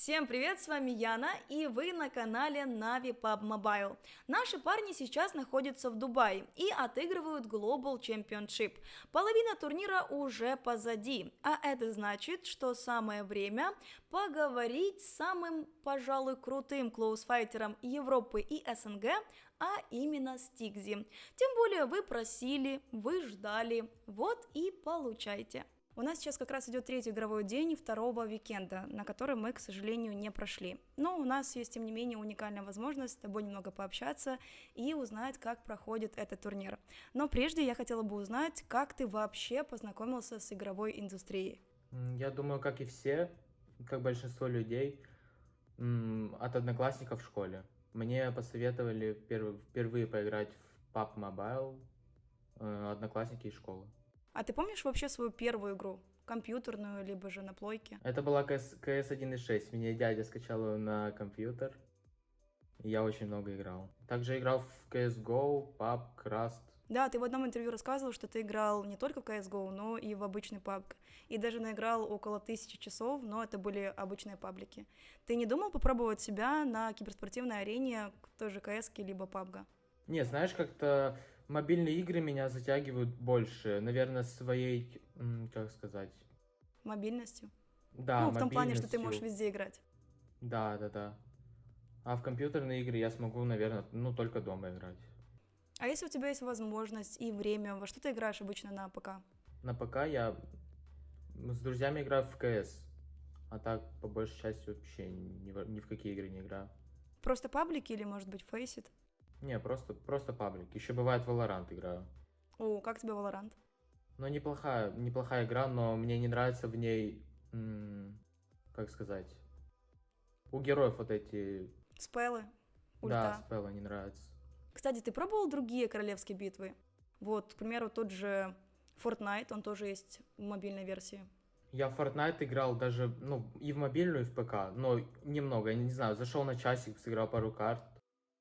Всем привет, с вами Яна, и вы на канале Navi PUBG Mobile. Наши парни сейчас находятся в Дубае и отыгрывают Global Championship. Половина турнира уже позади, а это значит, что самое время поговорить с самым, пожалуй, крутым клоусфайтером Европы и СНГ, а именно с Тигзи. Тем более вы просили, вы ждали, вот и получайте. У нас сейчас как раз идет третий игровой день второго уикенда, на который мы, к сожалению, не прошли. Но у нас есть, тем не менее, уникальная возможность с тобой немного пообщаться и узнать, как проходит этот турнир. Но прежде я хотела бы узнать, как ты вообще познакомился с игровой индустрией. Я думаю, как и все, как большинство людей, от одноклассников в школе. Мне посоветовали впервые поиграть в PUBG Mobile одноклассники из школы. А ты помнишь вообще свою первую игру? Компьютерную, либо же на плойке? Это была CS 1.6. Мне дядя скачал ее на компьютер, и я очень много играл. Также играл в CSGO, PUBG, Rust. Да, ты в одном интервью рассказывал, что ты играл не только в CSGO, но и в обычный PUBG. И даже наиграл около 1000 часов, но это были обычные паблики. Ты не думал попробовать себя на киберспортивной арене, той же CS либо PUBG? Не, знаешь, как-то мобильные игры меня затягивают больше. Наверное, своей, как сказать... Мобильностью? Да, Ну, в том плане, что ты можешь мобильностью. везде играть. Да. А в компьютерные игры я смогу, наверное, только дома играть. А если у тебя есть возможность и время, во что ты играешь обычно на ПК? На ПК я с друзьями играю в КС, а так, по большей части, вообще ни в какие игры не играю. Просто паблики или, может быть, Faceit? Не, просто паблик. Еще бывает Valorant играю. О, как тебе Valorant? Но неплохая игра, но мне не нравится в ней, как сказать, у героев вот эти... Спеллы? Да, Ульта? спеллы не нравятся. Кстати, ты пробовал другие королевские битвы? Вот, к примеру, тот же Fortnite, он тоже есть в мобильной версии. Я в Fortnite играл даже, и в мобильную, и в ПК, но немного, я не знаю, зашел на часик, сыграл пару карт,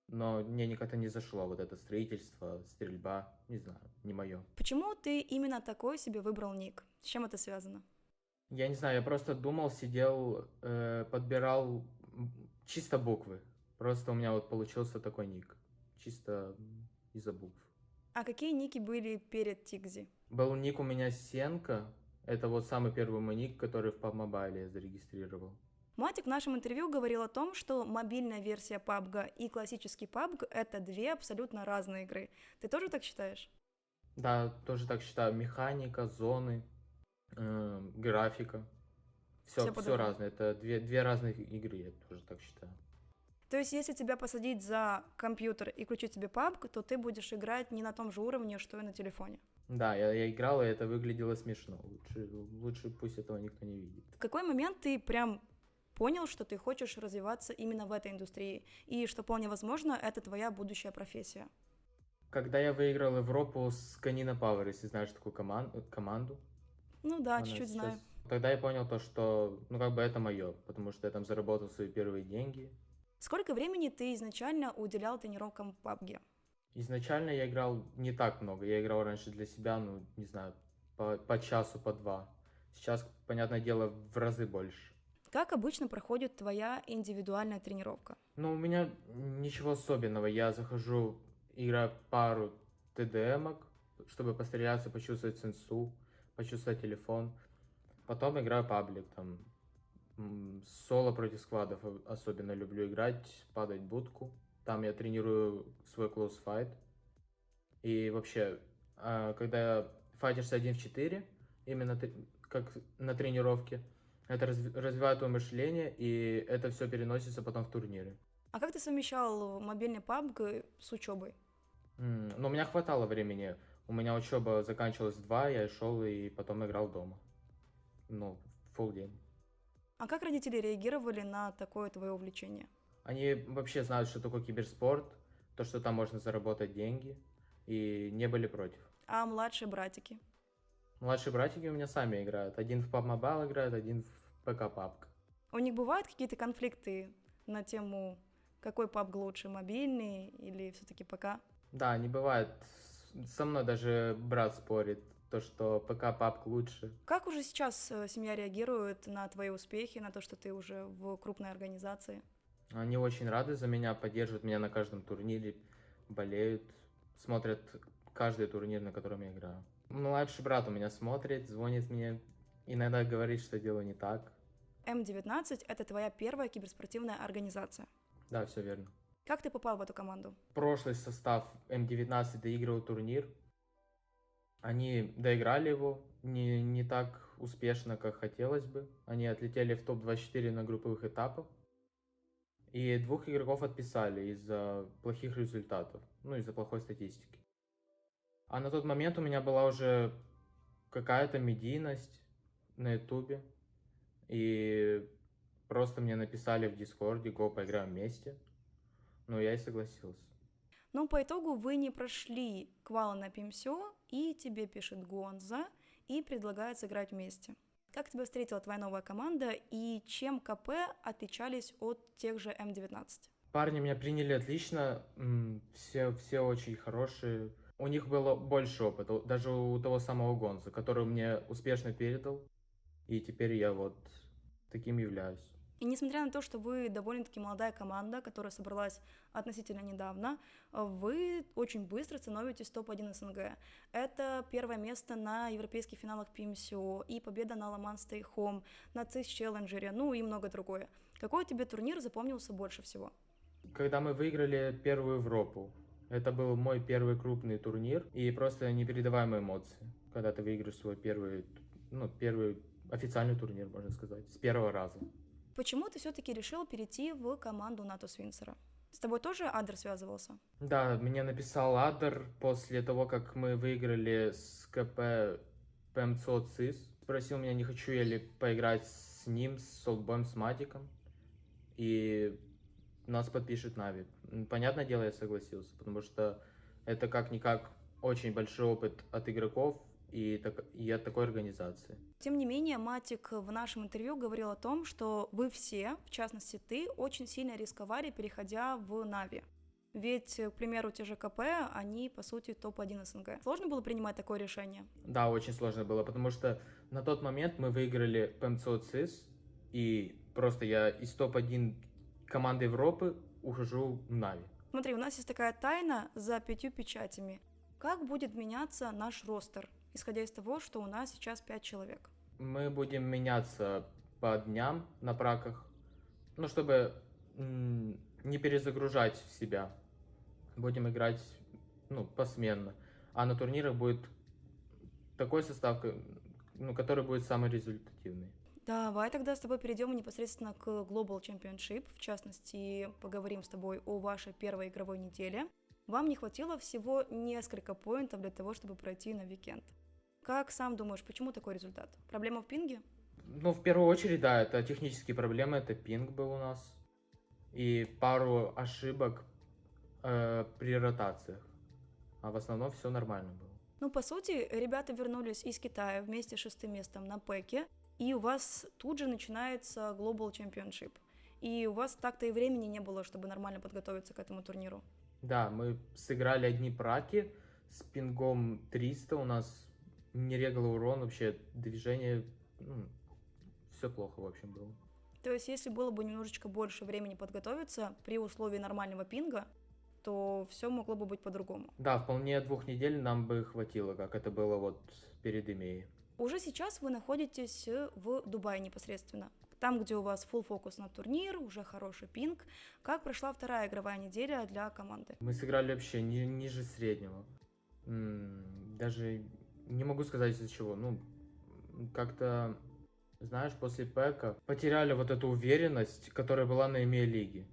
но мне никогда не зашло вот это строительство, стрельба, не знаю, не мое. Почему ты именно такой себе выбрал ник? С чем это связано? Я не знаю, я просто думал, сидел, подбирал чисто буквы. Просто у меня вот получился такой ник, чисто из-за букв. А какие ники были перед Тигзи? Был ник у меня Сенка, это вот самый первый мой ник, который в PUBG Mobile я зарегистрировал. Матик в нашем интервью говорил о том, что мобильная версия PUBG и классический PUBG — это две абсолютно разные игры. Ты тоже так считаешь? Да, тоже так считаю. Механика, зоны, графика. Все Все по-другому. разное. Это две разных игры, я тоже так считаю. То есть, если тебя посадить за компьютер и включить тебе PUBG, то ты будешь играть не на том же уровне, что и на телефоне. Да, я играл, и это выглядело смешно. Лучше пусть этого никто не видит. В какой момент ты прям понял, что ты хочешь развиваться именно в этой индустрии, и что вполне возможно, это твоя будущая профессия? Когда я выиграл Европу с Canina Power, если знаешь такую команду, Ну да, она чуть-чуть знаю. сейчас... Тогда я понял то, что, это мое, потому что я там заработал свои первые деньги. Сколько времени ты изначально уделял тренировкам в PUBG? Изначально я играл не так много. Я играл раньше для себя, не знаю, по часу, по два. Сейчас, понятное дело, в разы больше. Как обычно проходит твоя индивидуальная тренировка? Но у меня ничего особенного. Я захожу, играю пару ТДМок, чтобы постреляться, почувствовать сенсу, почувствовать телефон. Потом играю паблик, там, соло против сквадов особенно люблю играть, падать будку. Там я тренирую свой close fight. И вообще, когда файтишься 1 в 4, именно как на тренировке, это развивает твое мышление, и это все переносится потом в турниры. А как ты совмещал мобильный PUBG с учебой? Но у меня хватало времени. У меня учеба заканчивалась в 2, я шел и потом играл дома. Full день. А как родители реагировали на такое твое увлечение? Они вообще знают, что такое киберспорт, то, что там можно заработать деньги, и не были против. А младшие братики? Младшие братики у меня сами играют. Один в PUBG Mobile играет, один в ПК PUBG. У них бывают какие-то конфликты на тему, какой PUBG лучше, мобильный или все-таки ПК? Да, не бывает. Со мной даже брат спорит. то, что ПК PUBG лучше. Как уже сейчас семья реагирует на твои успехи, на то, что ты уже в крупной организации? Они очень рады за меня, поддерживают меня на каждом турнире, болеют, смотрят каждый турнир, на котором я играю. Младший брат у меня смотрит, звонит мне, иногда говорит, что делаю не так. М19 — это твоя первая киберспортивная организация. Да, все верно. Как ты попал в эту команду? Прошлый состав М19 доигрывал турнир. Они доиграли его не так успешно, как хотелось бы. Они отлетели в топ-24 на групповых этапах. И 2 игроков отписали из-за плохих результатов, ну, из-за плохой статистики. А на тот момент у меня была уже какая-то медийность на ютубе. И просто мне написали в Дискорде: «Го, поиграем вместе». Ну, я и согласился. Ну, по итогу вы не прошли квала на PMSO, и тебе пишет Гонза и предлагает сыграть вместе. Как тебя встретила твоя новая команда, и чем КП отличались от тех же М19? Парни меня приняли отлично, все очень хорошие. У них было больше опыта, даже у того самого Гонза, который мне успешно передал, и теперь я вот таким являюсь. И несмотря на то, что вы довольно-таки молодая команда, которая собралась относительно недавно, вы очень быстро становитесь топ-1 СНГ. Это первое место на европейских финалах PMSO и победа на Le Mans Stay Home, на CIS Challenger, ну и много другое. Какой тебе турнир запомнился больше всего? Когда мы выиграли первую Европу, это был мой первый крупный турнир, и просто непередаваемые эмоции, когда ты выиграешь свой первый официальный турнир, можно сказать, с первого раза. Почему ты все-таки решил перейти в команду НАТО Свинцера? С тобой тоже Адер связывался? Да, мне написал Адер после того, как мы выиграли с КП ПМЦО ЦИС. Спросил меня, не хочу я ли поиграть с ним, с Солтбоем, с Матиком. И нас подпишет Нави. Понятное дело, я согласился, потому что это как-никак очень большой опыт от игроков и от такой организации. Тем не менее, Матик в нашем интервью говорил о том, что вы все, в частности ты, очень сильно рисковали, переходя в Нави. Ведь, к примеру, те же КП, они, по сути, топ-1 СНГ. Сложно было принимать такое решение? Да, очень сложно было, потому что на тот момент мы выиграли ПМЦО ЦИС, и просто я из топ-1 команды Европы ухожу в Нави. Смотри, у нас есть такая тайна за 5 печатями. Как будет меняться наш ростер, исходя из того, что у нас сейчас 5 человек? Мы будем меняться по дням на праках, ну, чтобы не перезагружать себя. Будем играть, ну, посменно. А на турнирах будет такой состав, который будет самый результативный. Давай тогда с тобой перейдем непосредственно к Global Championship, в частности, поговорим с тобой о вашей первой игровой неделе. Вам не хватило всего несколько поинтов для того, чтобы пройти на уикенд. Как сам думаешь, почему такой результат? Проблема в пинге? Ну, в первую очередь, да, это технические проблемы, это пинг был у нас. И пару ошибок при ротациях. А в основном все нормально было. Ну, по сути, ребята вернулись из Китая вместе с 6-м местом на ПЭКе, и у вас тут же начинается Global Championship. И у вас так-то и времени не было, чтобы нормально подготовиться к этому турниру. Да, мы сыграли одни праки с пингом 300, у нас не регал урон, вообще движение, все плохо, в общем, было. То есть, если было бы немножечко больше времени подготовиться при условии нормального пинга, то все могло бы быть по-другому. Да, вполне 2 недель нам бы хватило, как это было вот перед EMEA. Уже сейчас вы находитесь в Дубае непосредственно. Там, где у вас full фокус на турнир, уже хороший пинг. Как прошла вторая игровая неделя для команды? Мы сыграли вообще ниже среднего. Даже не могу сказать из-за чего. Ну, как-то, знаешь, после пэка потеряли вот эту уверенность, которая была на EMEA лиге.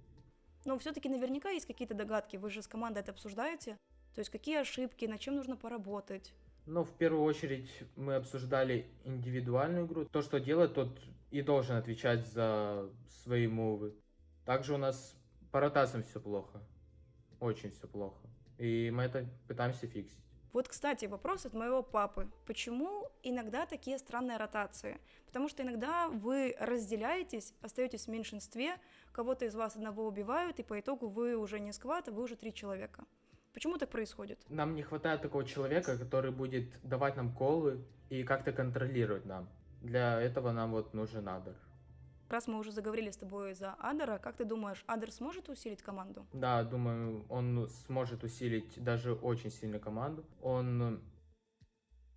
Но все-таки наверняка есть какие-то догадки. Вы же с командой это обсуждаете. То есть какие ошибки, над чем нужно поработать? Ну, в первую очередь мы обсуждали индивидуальную игру. То, что делает, тот и должен отвечать за свои мувы. Также у нас по ротациям все плохо. Очень все плохо. И мы это пытаемся фиксить. Вот, кстати, вопрос от моего папы. Почему иногда такие странные ротации? Потому что иногда вы разделяетесь, остаетесь в меньшинстве, кого-то из вас одного убивают, и по итогу вы уже не сквад, а вы уже 3 человека. Почему так происходит? Нам не хватает такого человека, который будет давать нам колы и как-то контролировать нам. Для этого нам вот нужен Адер. Раз мы уже заговорили с тобой за Адера, как ты думаешь, Адер сможет усилить команду? Да, думаю, он сможет усилить даже очень сильно команду. Он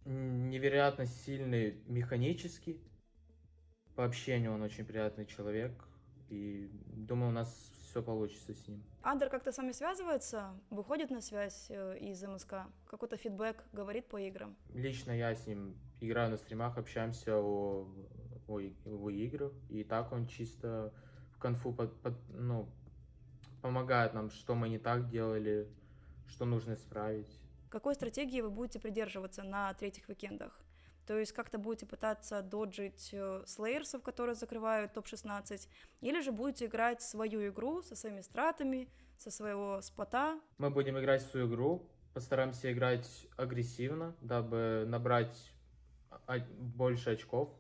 невероятно сильный механически. По общению он очень приятный человек. И думаю, у нас все получится с ним. Адер как-то с вами связывается, выходит на связь из МСК, какой-то фидбэк, говорит по играм. Лично я с ним играю на стримах, общаемся о играх. И так он чисто в конфу помогает нам, что мы не так делали, что нужно исправить. Какой стратегии вы будете придерживаться на третьих уикендах? То есть как-то будете пытаться доджить слейерсов, которые закрывают топ-16, или же будете играть свою игру со своими стратами, со своего спота? Мы будем играть в свою игру, постараемся играть агрессивно, дабы набрать больше очков,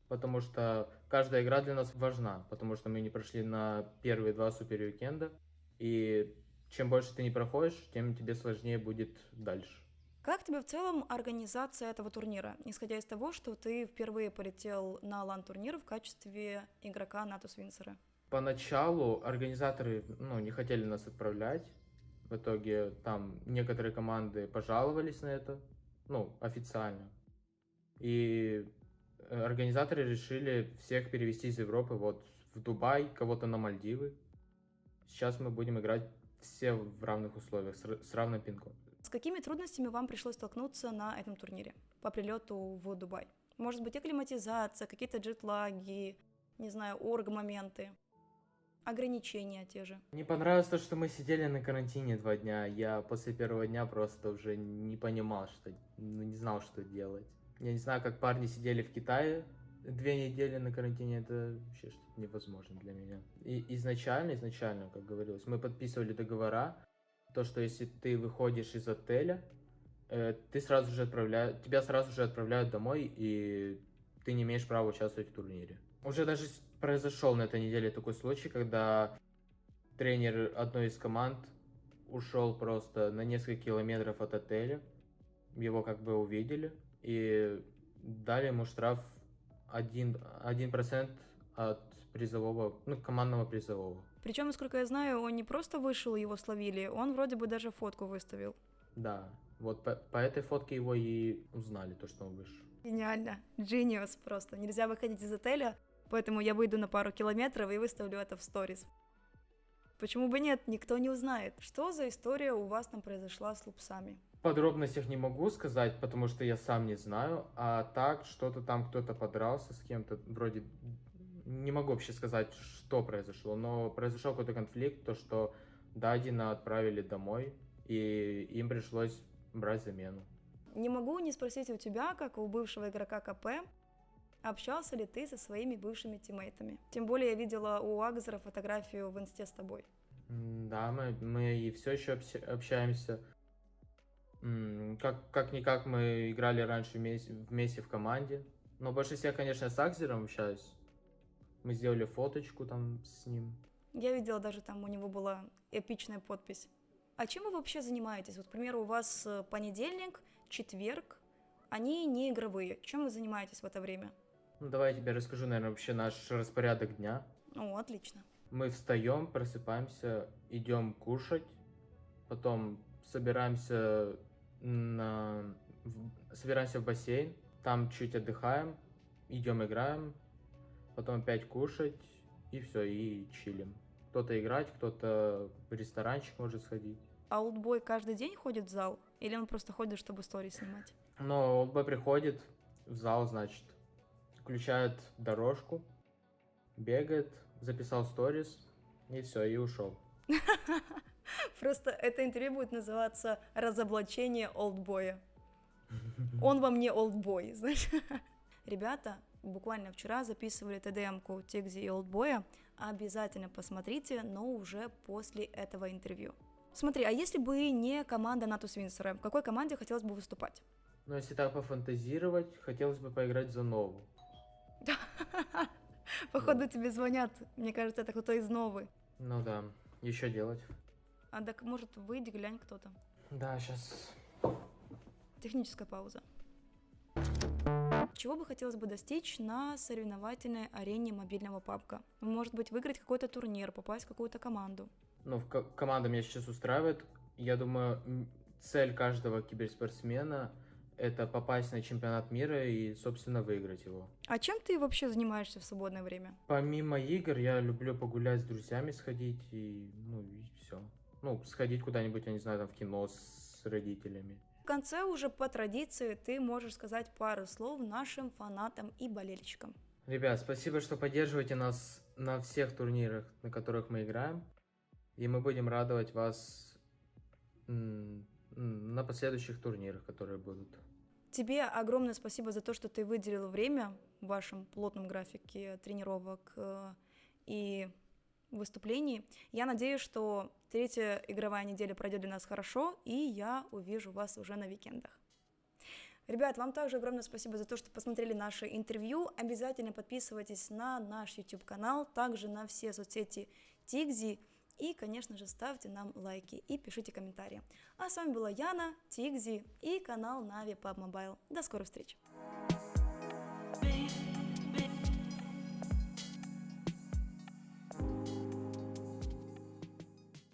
потому что каждая игра для нас важна, потому что мы не прошли на первые 2 супер-уикенда, и чем больше ты не проходишь, тем тебе сложнее будет дальше. Как тебе в целом организация этого турнира, исходя из того, что ты впервые полетел на лан-турнир в качестве игрока Натус Винсера? Поначалу организаторы не хотели нас отправлять. В итоге там некоторые команды пожаловались на это, официально. И организаторы решили всех перевести из Европы вот в Дубай, кого-то на Мальдивы. Сейчас мы будем играть все в равных условиях, с равным пинком. С какими трудностями вам пришлось столкнуться на этом турнире по прилету в Дубай? Может быть, акклиматизация, какие-то джетлаги, не знаю, орг-моменты, ограничения те же? Мне понравилось то, что мы сидели на карантине 2 дня. Я после первого дня просто уже не понимал, не знал, что делать. Я не знаю, как парни сидели в Китае 2 недели на карантине, это вообще что-то невозможно для меня. И изначально, как говорилось, мы подписывали договора, то, что если ты выходишь из отеля, тебя сразу же отправляют домой, и ты не имеешь права участвовать в турнире. Уже даже произошел на этой неделе такой случай, когда тренер одной из команд ушел просто на несколько километров от отеля, его как бы увидели, и дали ему штраф 1% от призового, командного призового. Причем, насколько я знаю, он не просто вышел, его словили, он вроде бы даже фотку выставил. Да, вот по этой фотке его и узнали, то, что он вышел. Гениально, genius просто. Нельзя выходить из отеля, поэтому я выйду на пару километров и выставлю это в сторис. Почему бы нет, никто не узнает. Что за история у вас там произошла с лупсами? В подробностях не могу сказать, потому что я сам не знаю, а так что-то там кто-то подрался с кем-то, вроде не могу вообще сказать, что произошло, но произошел какой-то конфликт, то что Дадина отправили домой, и им пришлось брать замену. Не могу не спросить у тебя, как у бывшего игрока КП, общался ли ты со своими бывшими тиммейтами? Тем более я видела у Агзера фотографию в инсте с тобой. Да, мы и все еще общаемся. Как-никак мы играли раньше вместе в команде. Но больше всех, конечно, с Акзером общаюсь. Мы сделали фоточку там с ним. Я видела даже там у него была эпичная подпись. А чем вы вообще занимаетесь? Вот, к примеру, у вас понедельник, четверг, они не игровые. Чем вы занимаетесь в это время? Давай я тебе расскажу, наверное, вообще наш распорядок дня. О, отлично. Мы встаем, просыпаемся, идем кушать, потом собираемся в бассейн, там чуть отдыхаем, идем играем, потом опять кушать, и все, и чилим. Кто-то играть, кто-то в ресторанчик может сходить. А олдбой каждый день ходит в зал? Или он просто ходит, чтобы сторис снимать? Но олдбой приходит в зал, значит, включает дорожку, бегает, записал сторис, и все, и ушел. Просто это интервью будет называться «Разоблачение олдбоя». Он во мне олдбой, знаешь. Ребята буквально вчера записывали ТДМ-ку Тигзи и олдбоя. Обязательно посмотрите, но уже после этого интервью. Смотри, а если бы не команда Натус Винсера, в какой команде хотелось бы выступать? Ну, если так пофантазировать, хотелось бы поиграть за Нову. Походу тебе звонят, мне кажется, это кто-то из Новы. Ну да, еще делать. А так, может, выйди, глянь кто-то. Да, сейчас. Техническая пауза. Чего бы хотелось бы достичь на соревновательной арене мобильного пабга? Может быть, выиграть какой-то турнир, попасть в какую-то команду? Ну, команда меня сейчас устраивает. Я думаю, цель каждого киберспортсмена — это попасть на чемпионат мира и, собственно, выиграть его. А чем ты вообще занимаешься в свободное время? Помимо игр, я люблю погулять с друзьями, сходить и, ну, и все. Ну, сходить куда-нибудь, я не знаю, там в кино с родителями. В конце уже по традиции ты можешь сказать пару слов нашим фанатам и болельщикам. Ребят, спасибо, что поддерживаете нас на всех турнирах, на которых мы играем. И мы будем радовать вас на последующих турнирах, которые будут. Тебе огромное спасибо за то, что ты выделил время в вашем плотном графике тренировок и выступлений. Я надеюсь, что третья игровая неделя пройдет для нас хорошо, и я увижу вас уже на викендах. Ребят, вам также огромное спасибо за то, что посмотрели наше интервью. Обязательно подписывайтесь на наш YouTube-канал, также на все соцсети Тигзи. И, конечно же, ставьте нам лайки и пишите комментарии. А с вами была Яна, Тигзи и канал Нави PUBG Mobile. До скорых встреч!